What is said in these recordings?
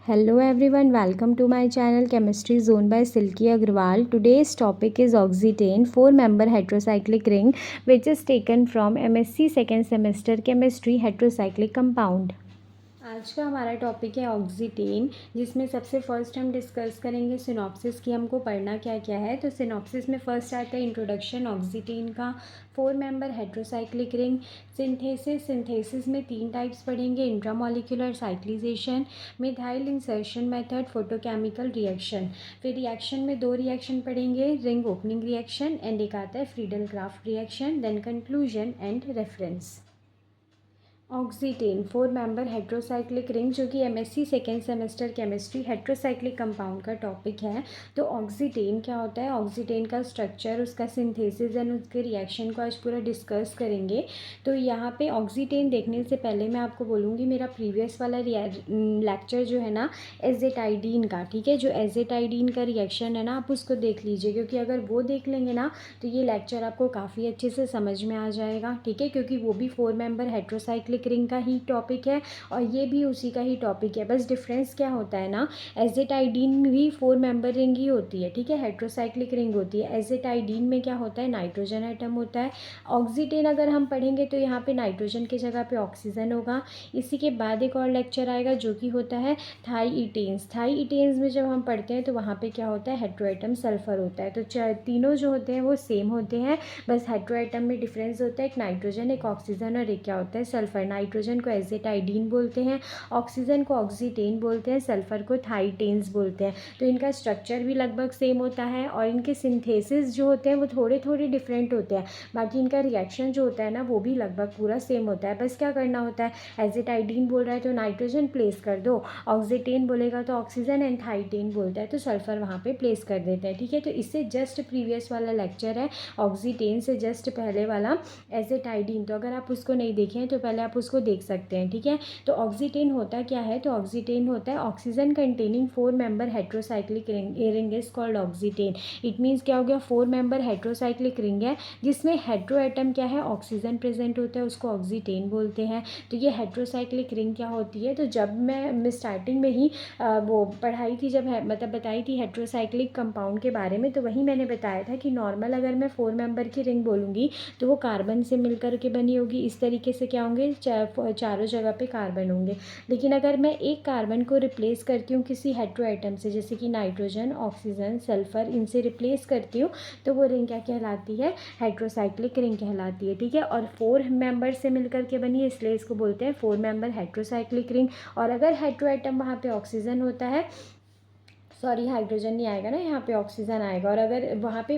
Hello everyone, welcome to my channel Chemistry Zone by Silky Agrawal. Today's topic is oxetane, 4-member heterocyclic ring, which is taken from MSc second semester Chemistry heterocyclic compound. आज का हमारा topic है ऑक्सीटेन, जिसमें सबसे first हम discuss करेंगे synopsis की हमको पढ़ना क्या क्या है। तो सिनॉप्सिस में फर्स्ट आता है इंट्रोडक्शन ऑक्सीटेन का, 4-member हेट्रोसाइक्लिक रिंग, सिंथेसिस में 3 टाइप्स पढ़ेंगे, intramolecular cyclization, methyl insertion method, photochemical reaction. फिर रिएक्शन में 2 रिएक्शन पढ़ेंगे, रिंग ओपनिंग रिएक्शन एंड एक आता है Friedel Crafts reaction, then conclusion and reference. Oxetane 4-member heterocyclic ring, जो कि MSc second semester chemistry heterocyclic compound का टॉपिक है। तो ऑक्सीटेन क्या होता है, ऑक्सीटेन का स्ट्रक्चर, उसका सिंथेसिस एंड उसके रिएक्शन को आज पूरा डिस्कस करेंगे। तो यहाँ पे ऑक्सीटेन देखने से पहले मैं आपको बोलूँगी मेरा प्रीवियस वाला लेक्चर जो है ना एजेटाइडीन का, ठीक है, जो एजेटाइडीन का रिएक्शन है ना, आप उसको देख लीजिए, क्योंकि अगर वो देख लेंगे ना तो ये लेक्चर आपको काफ़ी अच्छे से समझ में आ जाएगा, ठीक है, क्योंकि वो भी 4-member हेट्रोसाइक्लिक रिंग का ही टॉपिक है और ये भी उसी का ही टॉपिक है। बस डिफरेंस क्या होता है ना, एजेटाइडीन भी 4-member रिंग ही होती है, ठीक है, हेट्रोसाइक्लिक रिंग होती है। एजेटाइडीन में क्या होता है, नाइट्रोजन एटम होता है। ऑक्सीटेन अगर हम पढ़ेंगे तो यहाँ पे नाइट्रोजन की जगह पे ऑक्सीजन होगा। इसी के बाद एक और लेक्चर आएगा जो कि होता है थाईईटेन्स। थाईईटेन्स में जब हम पढ़ते हैं तो वहाँ पे क्या होता है, हेट्रोएटम सल्फर होता है। तो तीनों जो होते हैं वो सेम होते हैं, बस हेट्रोएटम में डिफरेंस होता है, एक नाइट्रोजन एक ऑक्सीजन और एक क्या होता है सल्फर। नाइट्रोजन को एजेटाइडीन बोलते हैं, ऑक्सीजन को ऑक्सीटेन बोलते हैं, सल्फर को थाईटेन्स बोलते हैं। तो इनका स्ट्रक्चर भी लगभग सेम होता है और इनके सिंथेसिस जो होते हैं वो थोड़े थोड़े डिफरेंट होते हैं। बाकी इनका रिएक्शन जो होता है ना वो भी लगभग पूरा सेम होता है। बस क्या करना होता है, एजेटाइडीन बोल रहा है तो नाइट्रोजन प्लेस कर दो, ऑक्सीटेन बोलेगा तो ऑक्सीजन एंड थाईटेन बोलता है तो सल्फर वहाँ पे प्लेस कर देता है, ठीक है। तो इससे जस्ट प्रीवियस वाला लेक्चर है ऑक्सीटेन से जस्ट पहले वाला एजेटाइडीन, तो अगर आप उसको नहीं देखें तो पहले आप उसको देख सकते हैं, ठीक है। तो ऑक्सीटेन होता क्या है, तो ऑक्सीटेन होता है oxygen containing 4-member heterocyclic ring is called oxetane. It means क्या हो गया, 4-member हेट्रोसाइक्लिक रिंग है जिसमें हेट्रो एटम क्या है, ऑक्सीजन प्रेजेंट होता है, उसको ऑक्सीटेन बोलते हैं। तो ये हेट्रोसाइक्लिक रिंग क्या होती है, तो जब मैं स्टार्टिंग में ही वो पढ़ाई थी, जब मतलब बताई थी हेट्रोसाइक्लिक कंपाउंड के बारे में, तो वही मैंने बताया था कि नॉर्मल अगर मैं 4-member की रिंग बोलूँगी तो वो कार्बन से मिलकर के बनी होगी। इस तरीके से क्या होंगे, चारों जगह पे कार्बन होंगे। लेकिन अगर मैं एक कार्बन को रिप्लेस करती हूँ किसी हेट्रो एटम से, जैसे कि नाइट्रोजन ऑक्सीजन सल्फर, इनसे रिप्लेस करती हूँ, तो वो रिंग क्या कहलाती है, हेट्रोसाइक्लिक रिंग कहलाती है, ठीक है। और 4 member से मिलकर के बनी है इसलिए इसको बोलते हैं 4-member हेट्रोसाइक्लिक रिंग। और अगर हेट्रो एटम वहाँ पे ऑक्सीजन होता है, सॉरी हाइड्रोजन नहीं आएगा ना, यहाँ पे ऑक्सीजन आएगा, और अगर वहाँ पे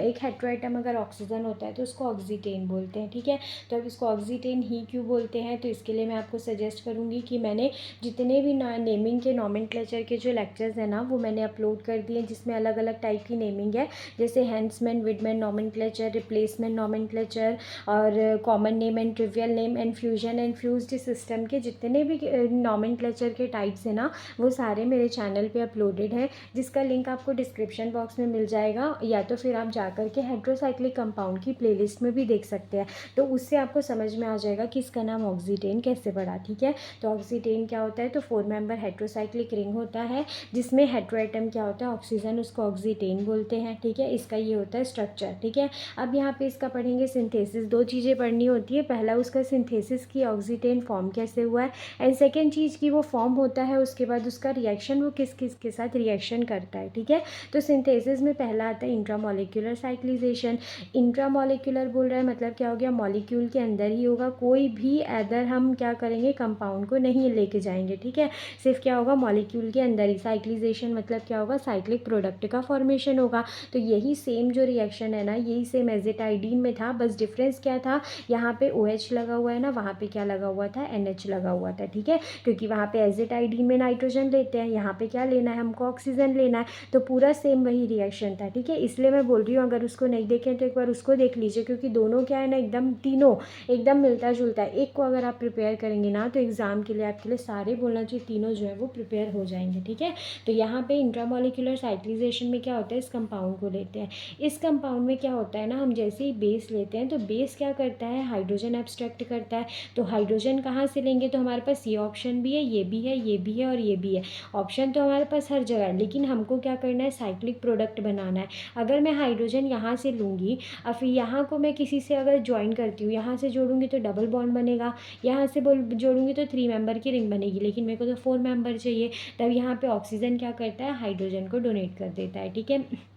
एक हेट्रोएटम अगर ऑक्सीजन होता है तो उसको ऑक्सीटेन बोलते हैं, ठीक है। तो अब इसको ऑक्सीटेन ही क्यों बोलते हैं, तो इसके लिए मैं आपको सजेस्ट करूँगी कि मैंने जितने भी नेमिंग के नॉमेनक्लेचर के जो लेक्चर्स हैं ना वो मैंने अपलोड कर दिए, जिसमें अलग अलग टाइप की नेमिंग है, जैसे हैंसमैन विडमैन नॉमेनक्लेचर, रिप्लेसमेंट नॉमेनक्लेचर और common name and trivial name and fusion and fused system के जितने भी नॉमेनक्लेचर के टाइप्स हैं ना वो सारे मेरे चैनल पे अपलोडेड है, जिसका लिंक आपको डिस्क्रिप्शन बॉक्स में मिल जाएगा, या तो फिर आप जाकर के हेट्रोसाइक्लिक कंपाउंड की प्लेलिस्ट में भी देख सकते हैं। तो उससे आपको समझ में आ जाएगा कि इसका नाम ऑक्सीटेन कैसे पड़ा, ठीक है। तो ऑक्सीटेन क्या होता है, तो 4-member हेट्रोसाइक्लिक रिंग होता है जिसमें हेट्रोएटम क्या होता है, ऑक्सीजन, उसको ऑक्सीटेन बोलते हैं, ठीक है। इसका ये होता है स्ट्रक्चर, ठीक है। अब यहाँ पे इसका पढ़ेंगे सिंथेसिस। 2 चीज़ें पढ़नी होती है, पहला उसका सिंथेसिस की ऑक्सीटेन फॉर्म कैसे हुआ है, एंड सेकेंड चीज़ की वो फॉर्म होता है उसके बाद उसका रिएक्शन वो किस किस के साथ रिएक्शन करता है, ठीक है। तो सिंथेसिस में पहला आता है इंट्रामोलिकुलर साइक्लिजेशन। इंट्रामोलिकुलर बोल रहा है मतलब क्या हो गया, मॉलिक्यूल के अंदर ही होगा, कोई भी अदर हम क्या करेंगे कंपाउंड को नहीं लेके जाएंगे, ठीक है। सिर्फ क्या होगा, मॉलिक्यूल के अंदर ही। साइक्लिजेशन मतलब क्या होगा, साइक्लिक प्रोडक्ट का फॉर्मेशन होगा। तो यही सेम जो रिएक्शन है ना, यही सेम एजेटाइडीन में था, बस डिफरेंस क्या था, यहाँ पे OH लगा हुआ है ना, वहाँ पे क्या लगा हुआ था, NH लगा हुआ था, ठीक है। क्योंकि वहाँ पे एजेटाइडीन में नाइट्रोजन लेते हैं, यहाँ पे क्या लेना है हमको, ऑक्सीजन लेना है, तो पूरा सेम वही रिएक्शन था, ठीक है। इसलिए मैं बोल रही हूँ अगर उसको नहीं देखें तो एक बार उसको देख लीजिए, क्योंकि दोनों क्या है ना, एकदम तीनों एकदम मिलता जुलता है। एक को अगर आप प्रिपेयर करेंगे ना तो एग्ज़ाम के लिए आपके लिए सारे बोलना चाहिए तीनों जो है वो प्रिपेयर हो जाएंगे, ठीक है। तो यहाँ पे इंट्रामोलिकुलर साइक्लिजेशन में क्या होता है, इस कंपाउंड को लेते हैं। इस कंपाउंड में क्या होता है ना, हम जैसे ही बेस लेते हैं तो बेस क्या करता है, हाइड्रोजन एब्स्ट्रैक्ट करता है। तो हाइड्रोजन कहाँ से लेंगे, तो हमारे पास ये ऑप्शन भी है, ये भी है, ये भी है और ये भी है। ऑप्शन तो हमारे पास हर जगह है, लेकिन हमको क्या करना है, साइक्लिक प्रोडक्ट बनाना है। अगर मैं हाइड्रोजन यहाँ से लूँगी और फिर यहाँ को मैं किसी से अगर ज्वाइन करती हूँ, यहाँ से जोड़ूंगी तो डबल बॉन्ड बनेगा, यहाँ से जोड़ूंगी तो 3 मेंबर की रिंग बनेगी, लेकिन मेरे को तो 4 मेंबर चाहिए। तब यहाँ पे ऑक्सीजन क्या करता है, हाइड्रोजन को डोनेट कर देता है, ठीक है।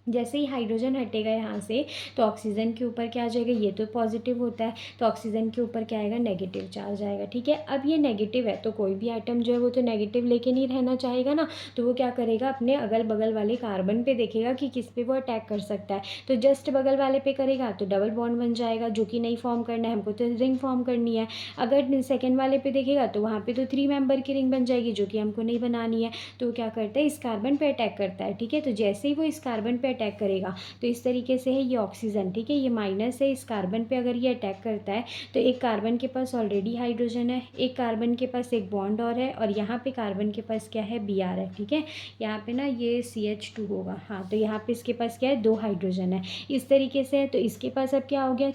जैसे ही हाइड्रोजन हटेगा यहाँ से तो ऑक्सीजन के ऊपर क्या आ जाएगा, ये तो पॉजिटिव होता है, तो ऑक्सीजन के ऊपर क्या आएगा, नेगेटिव चार्ज आएगा, ठीक है। अब ये नेगेटिव है तो कोई भी आइटम जो है वो तो नेगेटिव लेके नहीं रहना चाहेगा ना, तो वो क्या करेगा, अपने अगल बगल वाले कार्बन पे देखेगा कि किस पे वो अटैक कर सकता है। तो जस्ट बगल वाले पे करेगा तो डबल बॉन्ड बन जाएगा, जो कि नहीं फॉर्म करना है, हमको तो रिंग फॉर्म करनी है। अगर सेकेंड वाले पे देखेगा तो वहाँ पे तो 3 मेंबर की रिंग बन जाएगी, जो कि हमको नहीं बनानी है। तो क्या करता है, इस कार्बन पे अटैक करता है, ठीक है। तो जैसे ही वो इस कार्बन पे अटैक करेगा तो इस तरीके से है ये ऑक्सीजन, ठीक है, ये माइनस है, इस कार्बन पे अगर ये अटैक करता है तो एक कार्बन के पास ऑलरेडी हाइड्रोजन है, एक कार्बन के पास एक बॉन्ड और है, और यहाँ पे कार्बन के पास क्या है, Br है, ठीक है। यहाँ पे ना ये CH2 होगा, हाँ, तो यहाँ पे इसके पास क्या है, 2 हाइड्रोजन है, इस तरीके से है। तो इसके पास अब क्या हो गया,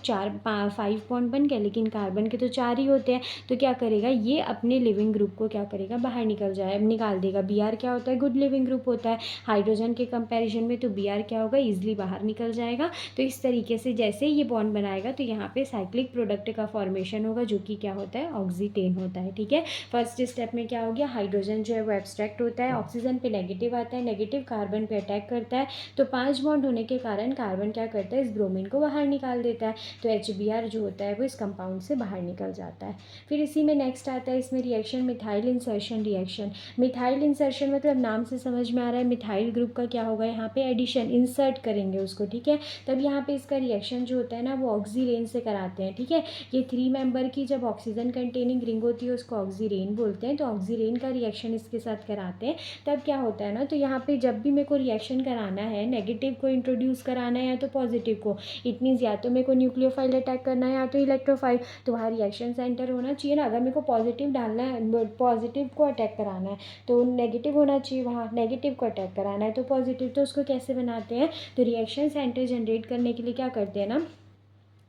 5 बॉन्ड बन गया, लेकिन कार्बन के तो 4 ही होते हैं। तो क्या करेगा, ये अपने लिविंग ग्रुप को क्या करेगा, बाहर निकाल देगा। Br क्या होता है, गुड लिविंग ग्रुप होता है हाइड्रोजन के कंपैरिजन में, तो Br क्या होगा, ईजिली बाहर निकल जाएगा। तो इस तरीके से जैसे ये बॉन्ड बनाएगा तो यहाँ पे साइक्लिक प्रोडक्ट का फॉर्मेशन होगा, जो कि क्या होता है, ऑक्सीटेन होता है, ठीक है। फर्स्ट स्टेप में क्या हो गया, हाइड्रोजन जो है वो एब्स्ट्रैक्ट होता है, ऑक्सीजन पे नेगेटिव आता है, नेगेटिव कार्बन पे अटैक करता है, तो 5 बॉन्ड होने के कारण कार्बन क्या करता है, इस ब्रोमीन को बाहर निकाल देता है। तो HBr जो होता है वो इस कंपाउंड से बाहर निकल जाता है। फिर इसी में नेक्स्ट आता है इसमें reaction, methyl insertion reaction. Methyl insertion मतलब नाम से समझ में आ रहा है, मिथाइल ग्रुप का क्या होगा, यहाँ पे एडिशन, इंसर्ट करेंगे उसको, ठीक है। तब यहाँ पे इसका रिएक्शन जो होता है ना वो ऑक्सीरेन से कराते हैं, ठीक है। ये 3 मेंबर की जब ऑक्सीजन कंटेनिंग रिंग होती है उसको ऑक्सीरेन बोलते हैं, तो ऑक्सीरेन का रिएक्शन इसके साथ कराते हैं। तब क्या होता है ना, तो यहाँ पे जब भी मेरे को रिएक्शन कराना है, नेगेटिव को इंट्रोड्यूस कराना है या तो पॉजिटिव को, इट मीन्स या तो मेरे को न्यूक्लियोफाइल अटैक करना है या तो इलेक्ट्रोफाइल, तो वहाँ रिएक्शन सेंटर होना चाहिए ना। अगर मेरे को पॉजिटिव डालना है, पॉजिटिव को अटैक कराना है तो नेगेटिव होना चाहिए, वहाँ नेगेटिव को अटैक कराना है तो पॉजिटिव। तो उसको कैसे बनाते हैं, तो रिएक्शन सेंटर जनरेट करने के लिए क्या करते हैं ना,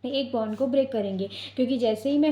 एक बॉन्ड को ब्रेक करेंगे, क्योंकि जैसे ही मैं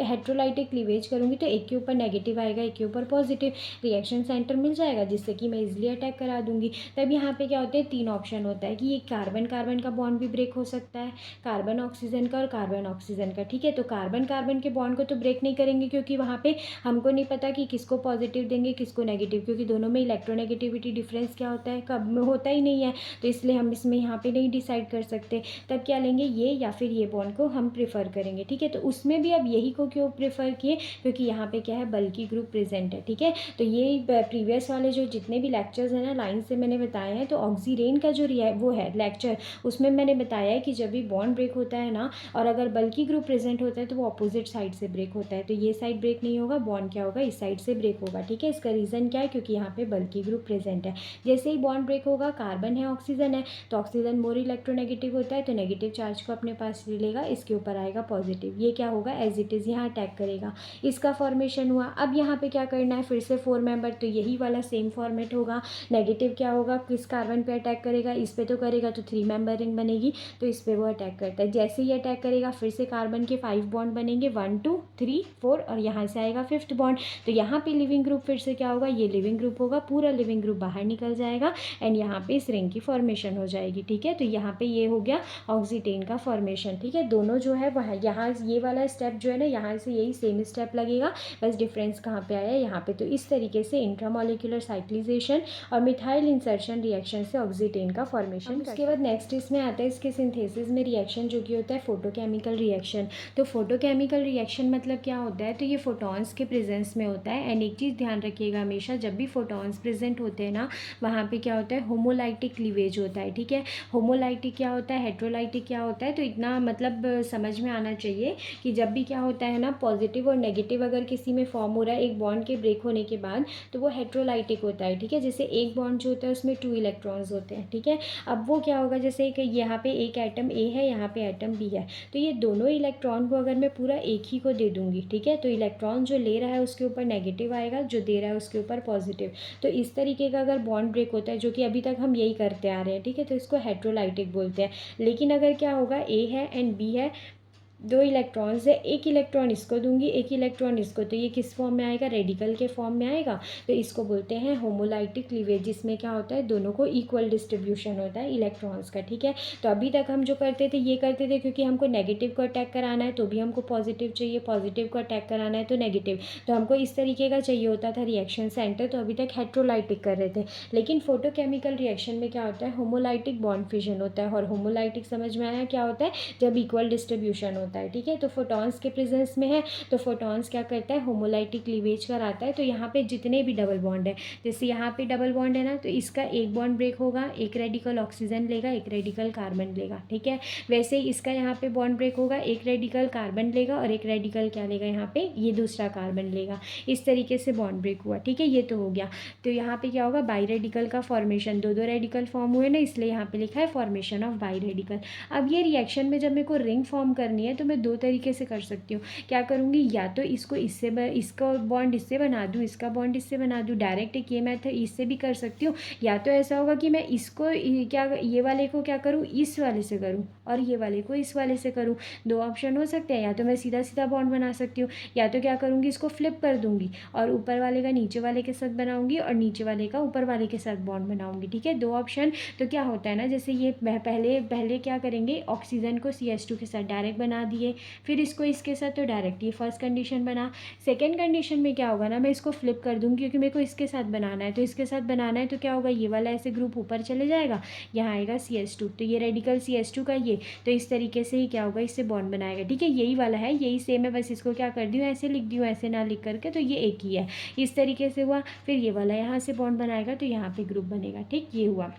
हेट्रोलाइटिक क्लीवेज करूँगी तो एक के ऊपर नेगेटिव आएगा, एक के ऊपर पॉजिटिव, रिएक्शन सेंटर मिल जाएगा जिससे कि मैं इजीली अटैक करा दूंगी। तब यहाँ पे क्या होते हैं, 3 ऑप्शन होता है कि ये कार्बन कार्बन का बॉन्ड भी ब्रेक हो सकता है, कार्बन ऑक्सीजन का और कार्बन ऑक्सीजन का, ठीक है। तो कार्बन कार्बन के बॉन्ड को तो ब्रेक नहीं करेंगे, क्योंकि वहाँ पे हमको नहीं पता कि किसको पॉजिटिव देंगे किसको नेगेटिव, क्योंकि दोनों में इलेक्ट्रोनेगेटिविटी डिफरेंस क्या होता है, कब में होता ही नहीं है, तो इसलिए हम इसमें यहाँ पे नहीं डिसाइड कर सकते। तब क्या लेंगे, ये या फिर ये बॉन्ड को हम प्रेफर करेंगे, ठीक है। तो उसमें भी अब यही को क्यों प्रेफर किए, क्योंकि यहाँ पे क्या है, बल्कि ग्रुप प्रेजेंट है, ठीक है। तो ये प्रीवियस वाले जो जितने भी लेक्चर्स हैं ना लाइन से मैंने बताए हैं, तो ऑक्सीरेन का जो वो है लेक्चर, उसमें मैंने बताया है कि जब भी बॉन्ड ब्रेक होता है ना और अगर बल्कि ग्रुप प्रेजेंट होता है तो वो अपोजिट साइड से ब्रेक होता है, तो ये साइड ब्रेक नहीं होगा, बॉन्ड क्या होगा, इस साइड से ब्रेक होगा, ठीक है। इसका रीज़न क्या है, क्योंकि यहाँ पे बल्कि ग्रुप प्रेजेंट है। जैसे ही बॉन्ड ब्रेक होगा, कार्बन है ऑक्सीजन है, तो ऑक्सीजन मोर इलेक्ट्रोनेगेटिव होता है, तो नेगेटिव चार्ज को अपने पास ले लेगा, इसके ऊपर आएगा पॉजिटिव, ये क्या होगा, एज इट इज़ यहाँ अटैक करेगा, इसका फॉर्मेशन हुआ। अब यहाँ पे क्या करना है, फिर से 4 मेंबर, तो यही वाला सेम फॉर्मेट होगा। नेगेटिव क्या होगा, किस कार्बन पे अटैक करेगा, इस पे तो करेगा, तो 3 मेंबर रिंग बनेगी, तो इस पे वो अटैक करता है। जैसे ही अटैक करेगा फिर से कार्बन के 5 बॉन्ड बनेंगे, 1 2 3 4, और यहाँ से आएगा 5th बॉन्ड, तो यहाँ पे लिविंग ग्रुप फिर से क्या होगा, ये लिविंग ग्रुप होगा, पूरा लिविंग ग्रुप बाहर निकल जाएगा एंड यहाँ पे इस रिंग की फॉर्मेशन हो जाएगी, ठीक है। तो यहाँ पे ये हो गया ऑक्सीटेन का फॉर्मेशन, ठीक है। दोनों जो है वह यहाँ ये वाला स्टेप जो है ना, यहाँ से यही सेम स्टेप लगेगा, बस डिफरेंस कहाँ पे आया है, यहाँ पे। तो इस तरीके से इंट्रामोलिकुलर साइक्लिजेशन और मिथाइल इंसर्शन रिएक्शन से ऑक्सीटेन का फॉर्मेशन। उसके बाद नेक्स्ट इसमें आता है इसके सिंथेसिस में रिएक्शन, जो कि होता है फोटोकेमिकल रिएक्शन। तो फोटोकेमिकल रिएक्शन मतलब क्या होता है, तो ये फोटॉन्स के प्रेजेंस में होता है। एंड एक चीज़ ध्यान रखिएगा, हमेशा जब भी फोटॉन्स प्रेजेंट होते हैं ना, वहाँ पे क्या होता है, होमोलाइटिक क्लीवेज होता है, ठीक है। होमोलाइटिक क्या होता है, हेट्रोलाइटिक क्या होता है, तो इतना मतलब समझ में आना चाहिए कि जब भी क्या होता है ना, पॉजिटिव और नेगेटिव अगर किसी में फॉर्म हो रहा है एक बॉन्ड के ब्रेक होने के बाद, तो वो हेट्रोलाइटिक होता है, ठीक है। जैसे एक बॉन्ड जो होता है उसमें 2 इलेक्ट्रॉन्स होते हैं, ठीक है। अब वो क्या होगा, जैसे कि यहाँ पे एक एटम ए है, यहाँ पे एटम बी है, तो ये दोनों इलेक्ट्रॉन को अगर मैं पूरा एक ही को दे दूँगी, ठीक है, तो इलेक्ट्रॉन जो ले रहा है उसके ऊपर नेगेटिव आएगा, जो दे रहा है उसके ऊपर पॉजिटिव। तो इस तरीके का अगर बॉन्ड ब्रेक होता है, जो कि अभी तक हम यही करते आ रहे हैं, ठीक है, तो इसको हेट्रोलाइटिक बोलते हैं। लेकिन अगर क्या होगा, ए है एंड बी है, 2 इलेक्ट्रॉन्स है, एक इलेक्ट्रॉन इसको दूंगी, एक इलेक्ट्रॉन इसको, तो ये किस फॉर्म में आएगा, रेडिकल के फॉर्म में आएगा। तो इसको बोलते हैं होमोलाइटिक क्लीवेज, जिसमें क्या होता है दोनों को इक्वल डिस्ट्रीब्यूशन होता है इलेक्ट्रॉन्स का, ठीक है। तो अभी तक हम जो करते थे ये करते थे क्योंकि हमको नेगेटिव को अटैक कराना है तो भी हमको पॉजिटिव चाहिए, पॉजिटिव को अटैक कराना है तो नेगेटिव, तो हमको इस तरीके का चाहिए होता था रिएक्शन सेंटर। तो अभी तक हेट्रोलाइटिक कर रहे थे, लेकिन फोटोकेमिकल रिएक्शन में क्या होता है, होमोलाइटिक बॉन्ड फिजन होता है। और होमोलाइटिक समझ में आया क्या होता है, जब इक्वल डिस्ट्रीब्यूशन होता है, ठीक है। तो फोटॉन्स के प्रेजेंस में है तो फोटॉन्स क्या करता है, होमोलाइटिक क्लीवेज कराता है। तो यहाँ पे जितने भी डबल बॉन्ड है, जैसे यहाँ पे डबल बॉन्ड है ना, तो इसका एक बॉन्ड ब्रेक होगा, एक रेडिकल ऑक्सीजन लेगा, एक रेडिकल कार्बन लेगा, ठीक है। वैसे ही इसका यहाँ पे बॉन्ड ब्रेक होगा, एक रेडिकल कार्बन लेगा और एक रेडिकल क्या लेगा, यहाँ पे ये दूसरा कार्बन लेगा। इस तरीके से बॉन्ड ब्रेक हुआ, ठीक है, ये तो हो गया। तो यहाँ पे क्या होगा, बाई रेडिकल का फॉर्मेशन, दो रेडिकल फॉर्म हुए ना, इसलिए यहाँ पे लिखा है फॉर्मेशन ऑफ बाई रेडिकल। अब ये रिएक्शन में जब मेरे को रिंग फॉर्म करनी है तो मैं दो तरीके से कर सकती हूँ। क्या करूँगी, या तो इसको इसका बॉन्ड इससे बना दूँ, इसका बॉन्ड इससे बना दूँ, डायरेक्ट एक ये मेथड इससे भी कर सकती हूँ। या तो ऐसा होगा कि मैं इसको क्या, ये वाले को क्या करूँ, इस वाले से करूँ और ये वाले को इस वाले से करूँ। दो ऑप्शन हो सकते हैं, या तो मैं सीधा सीधा बॉन्ड बना सकती हूँ, या तो क्या करूँगी, इसको फ्लिप कर दूँगी और ऊपर वाले का नीचे वाले के साथ बनाऊँगी और नीचे वाले का ऊपर वाले के साथ बॉन्ड बनाऊँगी, ठीक है। दो ऑप्शन। तो क्या होता है ना, जैसे ये पहले पहले क्या करेंगे, ऑक्सीजन को CH2 के साथ डायरेक्ट बना दिए, फिर इसको इसके साथ, तो डायरेक्ट ये फर्स्ट कंडीशन बना। सेकेंड कंडीशन में क्या होगा ना, मैं इसको फ्लिप कर दूँगी क्योंकि मेरे को इसके साथ बनाना है, तो इसके साथ बनाना है तो क्या होगा, ये वाला ऐसे ग्रुप ऊपर चले जाएगा, यहाँ आएगा CH2, तो ये रेडिकल CH2 का ये, तो इस तरीके से ही क्या होगा, इससे बॉन्ड बनाएगा, ठीक है। यही वाला है, यही सेम है, बस इसको क्या कर दी हूँ, ऐसे लिख दी हूँ, ऐसे ना लिख करके, तो ये एक ही है। इस तरीके से हुआ, फिर ये वाला यहाँ से बॉन्ड बनाएगा तो यहाँ पे ग्रुप बनेगा, ठीक, ये हुआ।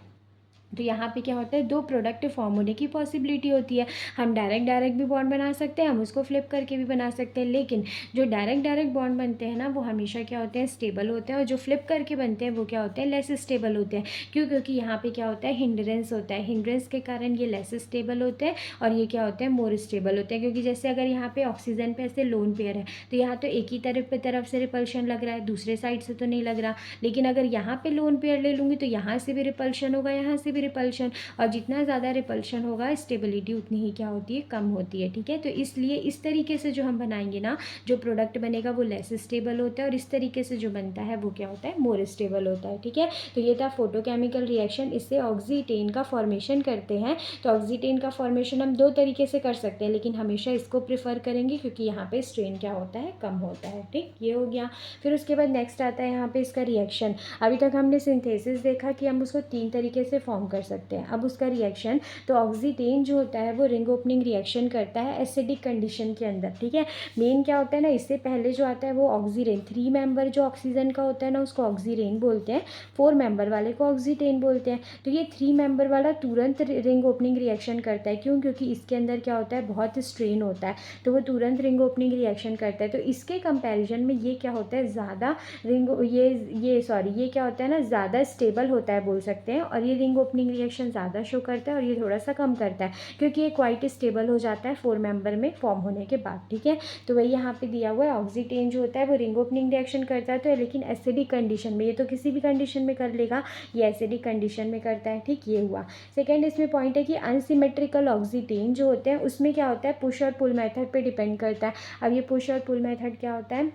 तो यहाँ पे क्या होता है, दो प्रोडक्ट फॉर्म होने की पॉसिबिलिटी होती है। हम डायरेक्ट भी बॉन्ड बना सकते हैं, हम उसको फ्लिप करके भी बना सकते हैं, लेकिन जो डायरेक्ट बॉन्ड बनते हैं ना, वो हमेशा क्या होते हैं, स्टेबल होते हैं, और जो फ्लिप करके बनते हैं वो क्या होते हैं, लेस स्टेबल होते हैं। क्यों, क्योंकि यहाँ पे क्या होता है, हिंड्रेंस होता है, हिंड्रेंस के कारण ये लेस स्टेबल होते हैं और ये क्या होते हैं, मोर स्टेबल होते हैं। क्योंकि जैसे अगर यहाँ पे ऑक्सीजन पे ऐसे लोन पेयर है तो यहाँ तो एक ही तरफ से रिपल्शन लग रहा है, दूसरे साइड से तो नहीं लग रहा। लेकिन अगर यहाँ पे लोन पेयर ले लूँगी तो यहाँ से भी रिपल्शन होगा, यहाँ से रिपल्शन, और जितना ज़्यादा रिपल्शन होगा स्टेबिलिटी उतनी ही क्या होती है, कम होती है, ठीक है। तो इसलिए इस तरीके से जो हम बनाएंगे ना, जो प्रोडक्ट बनेगा वो लेस स्टेबल होता है, और इस तरीके से जो बनता है वो क्या होता है, मोर स्टेबल होता है, ठीक है। तो ये था फोटोकेमिकल रिएक्शन, इससे ऑक्सीटेन का फॉर्मेशन करते हैं। तो ऑक्सीटेन का फॉर्मेशन हम दो तरीके से कर सकते हैं, लेकिन हमेशा इसको प्रेफर करेंगे क्योंकि यहाँ पे स्ट्रेन क्या होता है, कम होता है, ठीक, ये हो गया। फिर उसके बाद नेक्स्ट आता है यहाँ पे इसका रिएक्शन। अभी तक हमने सिंथेसिस देखा कि हम उसको तीन तरीके से फॉर्म कर सकते हैं। अब उसका रिएक्शन, तो ऑक्सीटेन जो होता है वो रिंग ओपनिंग रिएक्शन करता है एसिडिक कंडीशन के अंदर, ठीक है। मेन क्या होता है ना, इससे पहले जो आता है वो ऑक्सीरेन, 3 मेंबर जो ऑक्सीजन का होता है ना उसको ऑक्सीरेन बोलते हैं, 4 मेंबर वाले को ऑक्सीटेन बोलते हैं। तो ये 3 मेंबर वाला तुरंत रिंग ओपनिंग रिएक्शन करता है। क्यों, क्योंकि इसके अंदर क्या होता है, बहुत स्ट्रेन होता है, तो वो तुरंत रिंग ओपनिंग रिएक्शन करता है। तो इसके कंपैरिजन में ये क्या होता है, ज़्यादा ये क्या होता है ना, ज़्यादा स्टेबल होता है बोल सकते हैं, और ये रिंग ओपनिंग रिएक्शन ज़्यादा शो करता है और ये थोड़ा सा कम करता है, क्योंकि ये क्वाइट स्टेबल हो जाता है 4 मेंबर में फॉर्म होने के बाद, ठीक है। तो वही यहाँ पे दिया हुआ है, ऑक्सीटेन जो होता है वो रिंग ओपनिंग रिएक्शन करता है, तो लेकिन एसिडिक कंडीशन में, ये तो किसी भी कंडीशन में कर लेगा, ये एसिडिक कंडीशन में करता है, ठीक, ये हुआ। सेकेंड इसमें पॉइंट है कि अनसिमेट्रिकल ऑक्सीटेन जो होते हैं उसमें क्या होता है, पुश और पुल मेथड पर डिपेंड करता है। अब ये पुश और पुल मेथड क्या होता है,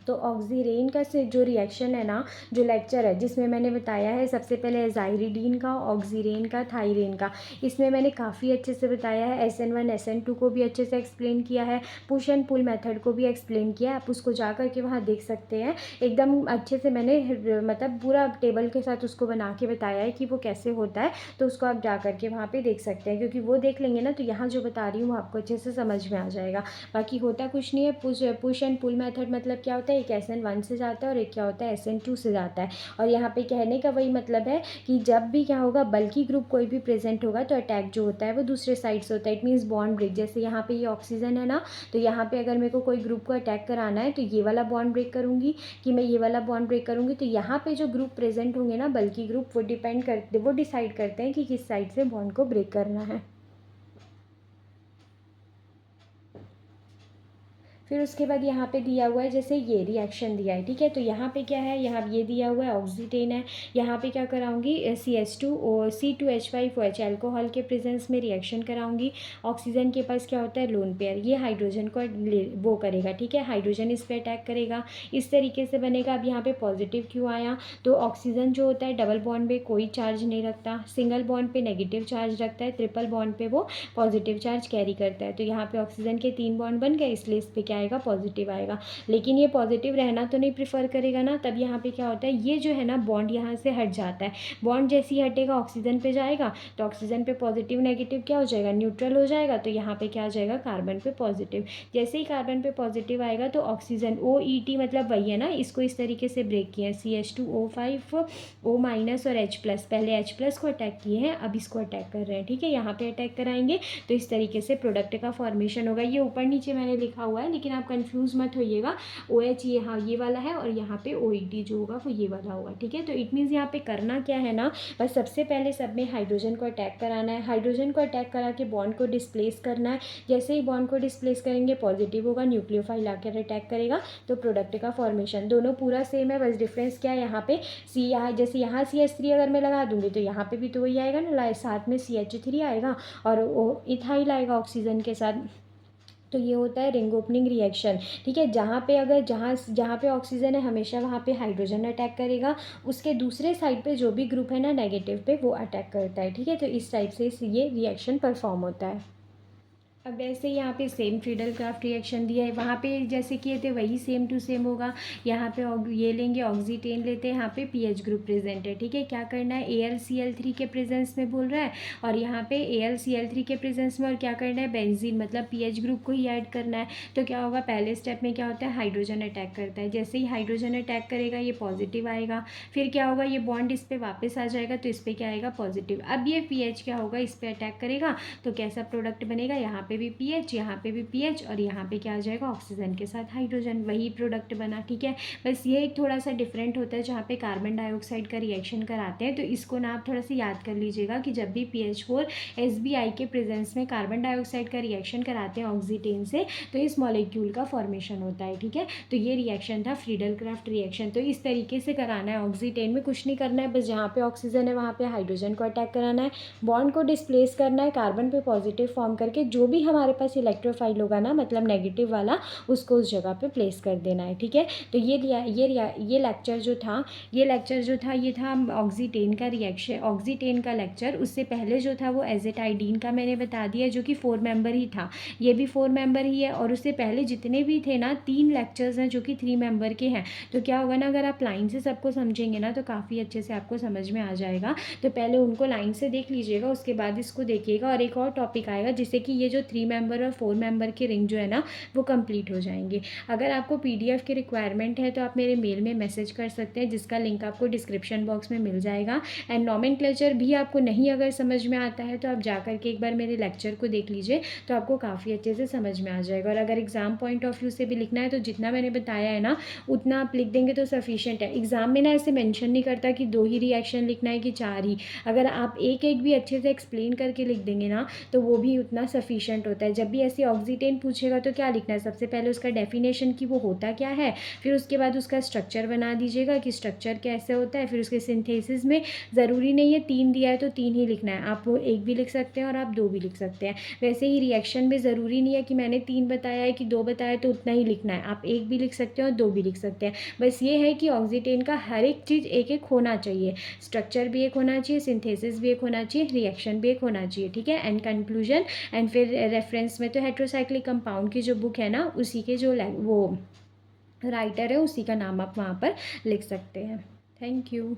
तो ऑक्सीरेन का से जो रिएक्शन है ना, जो लेक्चर है जिसमें मैंने बताया है सबसे पहले एजाइरिडीन का, ऑक्सीरेन का, थायरीन का, इसमें मैंने काफ़ी अच्छे से बताया है। SN1 SN2 को भी अच्छे से एक्सप्लेन किया है, पुश एंड पुल मेथड को भी एक्सप्लेन किया है। आप उसको जा कर के वहाँ देख सकते हैं, एकदम अच्छे से मैंने मतलब पूरा टेबल के साथ उसको बना के बताया है कि वो कैसे होता है, तो उसको आप जा कर के वहाँ पर देख सकते हैं, क्योंकि वो देख लेंगे ना तो यहाँ जो बता रही हूँ वो आपको अच्छे से समझ में आ जाएगा। बाकी होता कुछ नहीं है, पुश एंड पुल मेथड मतलब क्या होता है, है, एक SN1 से जाता है और एक क्या होता है SN2 से जाता है। और यहाँ पे कहने का वही मतलब है कि जब भी क्या होगा बल्कि ग्रुप कोई भी प्रेजेंट होगा तो अटैक जो होता है वो दूसरे साइड से होता है। It means bond break. जैसे यहाँ पे ये ऑक्सीजन है ना, तो यहाँ पे अगर मेरे को कोई ग्रुप को अटैक कराना है तो ये वाला बॉन्ड ब्रेक करूँगी कि मैं ये वाला बॉन्ड ब्रेक करूँगी, तो यहाँ पे जो ग्रुप प्रेजेंट होंगे ना बल्कि ग्रुप, वो डिसाइड करते हैं कि किस साइड से बॉन्ड को ब्रेक करना है। फिर उसके बाद यहाँ पे दिया हुआ है जैसे ये रिएक्शन दिया है, ठीक है। तो यहाँ पे क्या है, यहाँ ये दिया हुआ है ऑक्सीटेन है। यहाँ पे क्या कराऊंगी CH2 और C2H5OH अल्कोहल के प्रेजेंस में रिएक्शन कराऊंगी। ऑक्सीजन के पास क्या होता है लोन पेयर, ये हाइड्रोजन को वो करेगा, ठीक है, हाइड्रोजन इस पर अटैक करेगा, इस तरीके से बनेगा। अब यहाँ पे पॉजिटिव क्यों आया, तो ऑक्सीजन जो होता है डबल बॉन्ड पे कोई चार्ज नहीं रखता, सिंगल बॉन्ड पे नेगेटिव चार्ज रखता है, ट्रिपल बॉन्ड पे वो पॉजिटिव चार्ज कैरी करता है। तो यहाँ पे ऑक्सीजन के 3 बॉन्ड बन गए, इसलिए इस पर क्या आएगा पॉजिटिव आएगा। लेकिन ये पॉजिटिव रहना तो नहीं प्रिफर करेगा ना, तब यहाँ पे क्या होता है ये जो है ना बॉन्ड यहाँ से हट जाता है। बॉन्ड जैसे ही हटेगा ऑक्सीजन पे जाएगा तो ऑक्सीजन पे पॉजिटिव नेगेटिव क्या हो जाएगा, न्यूट्रल हो जाएगा। तो यहाँ पे क्या आ जाएगा कार्बन पे पॉजिटिव। जैसे ही कार्बन पे पॉजिटिव आएगा तो ऑक्सीजन OET मतलब वही है ना, इसको इस तरीके से ब्रेक किया है CH2O5 O- और H+। पहले H+ को अटैक किए हैं, अब इसको अटैक कर रहे हैं, ठीक है। यहाँ पे अटैक कराएंगे तो इस तरीके से प्रोडक्ट का फॉर्मेशन होगा। ये ऊपर नीचे मैंने लिखा हुआ है लेकिन आप कंफ्यूज मत होइएगा। OH यहाँ ये वाला है और यहाँ पे OET जो होगा वो ये वाला होगा, ठीक है। तो इट मीन्स यहाँ पे करना क्या है ना, बस सबसे पहले सब में हाइड्रोजन को अटैक कराना है। हाइड्रोजन को अटैक करा के बॉन्ड को डिस्प्लेस करना है। जैसे ही बॉन्ड को डिस्प्लेस करेंगे पॉजिटिव होगा, न्यूक्लियोफाइल आकर अटैक करेगा तो प्रोडक्ट का फॉर्मेशन। दोनों पूरा सेम है, बस डिफरेंस क्या है यहाँ पे सी, यहाँ जैसे यहाँ CH3 अगर मैं लगा दूंगी तो यहाँ पे भी तो वही आएगा ना, साथ में CH3 आएगा और इथाइल आएगा ऑक्सीजन के साथ। तो ये होता है रिंग ओपनिंग रिएक्शन, ठीक है। जहाँ पे अगर जहाँ जहाँ पे ऑक्सीजन है हमेशा वहाँ पे हाइड्रोजन अटैक करेगा, उसके दूसरे साइड पे जो भी ग्रुप है ना नेगेटिव पे वो अटैक करता है, ठीक है। तो इस टाइप से ये रिएक्शन परफॉर्म होता है। अब वैसे यहाँ पे सेम फ्रीडल क्राफ्ट रिएक्शन दिया है, वहाँ पे जैसे किए थे वही सेम टू सेम होगा। यहाँ पे ये लेंगे ऑक्सीटेन लेते हैं, यहाँ पे PH ग्रुप प्रेजेंट है, ठीक है। क्या करना है AlCl3 के प्रेजेंस में बोल रहा है और यहाँ पे AlCl3 के प्रेजेंस में और क्या करना है बेंजीन मतलब PH ग्रुप को ही ऐड करना है। तो क्या होगा पहले स्टेप में क्या होता है हाइड्रोजन अटैक करता है, जैसे ही हाइड्रोजन अटैक करेगा ये पॉजिटिव आएगा। फिर क्या होगा ये बॉन्ड इस पर वापस आ जाएगा तो इस पर क्या आएगा पॉजिटिव। अब ये PH क्या होगा इस पर अटैक करेगा तो कैसा प्रोडक्ट बनेगा, यहाँ पे भी PH, यहाँ पे भी PH और यहाँ पे क्या आ जाएगा ऑक्सीजन के साथ हाइड्रोजन, वही प्रोडक्ट बना, ठीक है। बस ये एक थोड़ा सा डिफरेंट होता है जहाँ पे कार्बन डाइऑक्साइड का रिएक्शन कराते हैं। तो इसको ना आप थोड़ा सा याद कर लीजिएगा कि जब भी PH4 SBI के प्रेजेंस में कार्बन डाइऑक्साइड का रिएक्शन कराते हैं ऑक्सीटेन से तो इस मॉलिक्यूल का फॉर्मेशन होता है, ठीक है। तो ये रिएक्शन था फ्रीडल क्राफ्ट रिएक्शन। तो इस तरीके से कराना है ऑक्सीटेन में, कुछ नहीं करना है, बस जहाँ पे ऑक्सीजन है वहाँ पे हाइड्रोजन को अटैक कराना है, बॉन्ड को डिस्प्लेस करना है, कार्बन पे पॉजिटिव फॉर्म करके जो भी हमारे पास इलेक्ट्रोफाइल होगा ना मतलब नेगेटिव वाला उसको उस जगह पे प्लेस कर देना है, ठीक है। तो ये लेक्चर जो था ये था ऑक्सीटेन का रिएक्शन, ऑक्सीटेन का लेक्चर। उससे पहले जो था वो एजेटाइडीन का मैंने बता दिया जो कि 4 मेंबर ही था, ये भी 4 मेंबर ही है। और उससे पहले जितने भी थे ना 3 लेक्चर्स हैं जो कि 3 मेंबर के हैं। तो क्या होगा ना अगर आप लाइन से सबको समझेंगे ना तो काफ़ी अच्छे से आपको समझ में आ जाएगा। तो पहले उनको लाइन से देख लीजिएगा, उसके बाद इसको देखिएगा। और एक और टॉपिक आएगा जिससे कि ये जो 3 मेंबर और 4 मेंबर के रिंग जो है ना वो कंप्लीट हो जाएंगे। अगर आपको PDF की रिक्वायरमेंट है तो आप मेरे मेल में मैसेज कर सकते हैं जिसका लिंक आपको डिस्क्रिप्शन बॉक्स में मिल जाएगा। एंड नॉमेनक्लेचर भी आपको नहीं अगर समझ में आता है तो आप जा करके एक बार मेरे लेक्चर को देख लीजिए तो आपको काफ़ी अच्छे से समझ में आ जाएगा। और अगर एग्ज़ाम पॉइंट ऑफ व्यू से भी लिखना है तो जितना मैंने बताया है ना उतना आप लिख देंगे तो सफिशिएंट है। एग्ज़ाम में ना ऐसे मेंशन नहीं करता कि 2 ही रिएक्शन लिखना है कि 4 ही, अगर आप एक एक भी अच्छे से एक्सप्लेन करके लिख देंगे ना तो वो भी उतना सफिशिएंट होता है। जब भी ऐसे ऑक्सीटेन पूछेगा तो क्या लिखना है, सबसे पहले उसका डेफिनेशन कि वो होता क्या है, फिर उसके बाद उसका स्ट्रक्चर बना दीजिएगा कि स्ट्रक्चर कैसे होता है, फिर उसके सिंथेसिस में ज़रूरी नहीं है 3 दिया है तो 3 ही लिखना है, आप वो 1 भी लिख सकते हैं और आप 2 भी लिख सकते हैं। वैसे ही रिएक्शन में ज़रूरी नहीं है कि मैंने 3 बताया है कि 2 बताया तो उतना ही लिखना है, आप 1 भी लिख सकते हैं और 2 भी लिख सकते हैं। बस ये है कि ऑक्सीटेन का हर एक चीज़ एक एक होना चाहिए, स्ट्रक्चर भी एक होना चाहिए, सिंथेसिस भी एक होना चाहिए, रिएक्शन भी एक होना चाहिए, ठीक है। एंड कंक्लूजन एंड फिर रेफरेंस में तो हेट्रोसाइक्लिक कंपाउंड की जो बुक है ना उसी के जो वो राइटर है उसी का नाम आप वहाँ पर लिख सकते हैं। Thank you.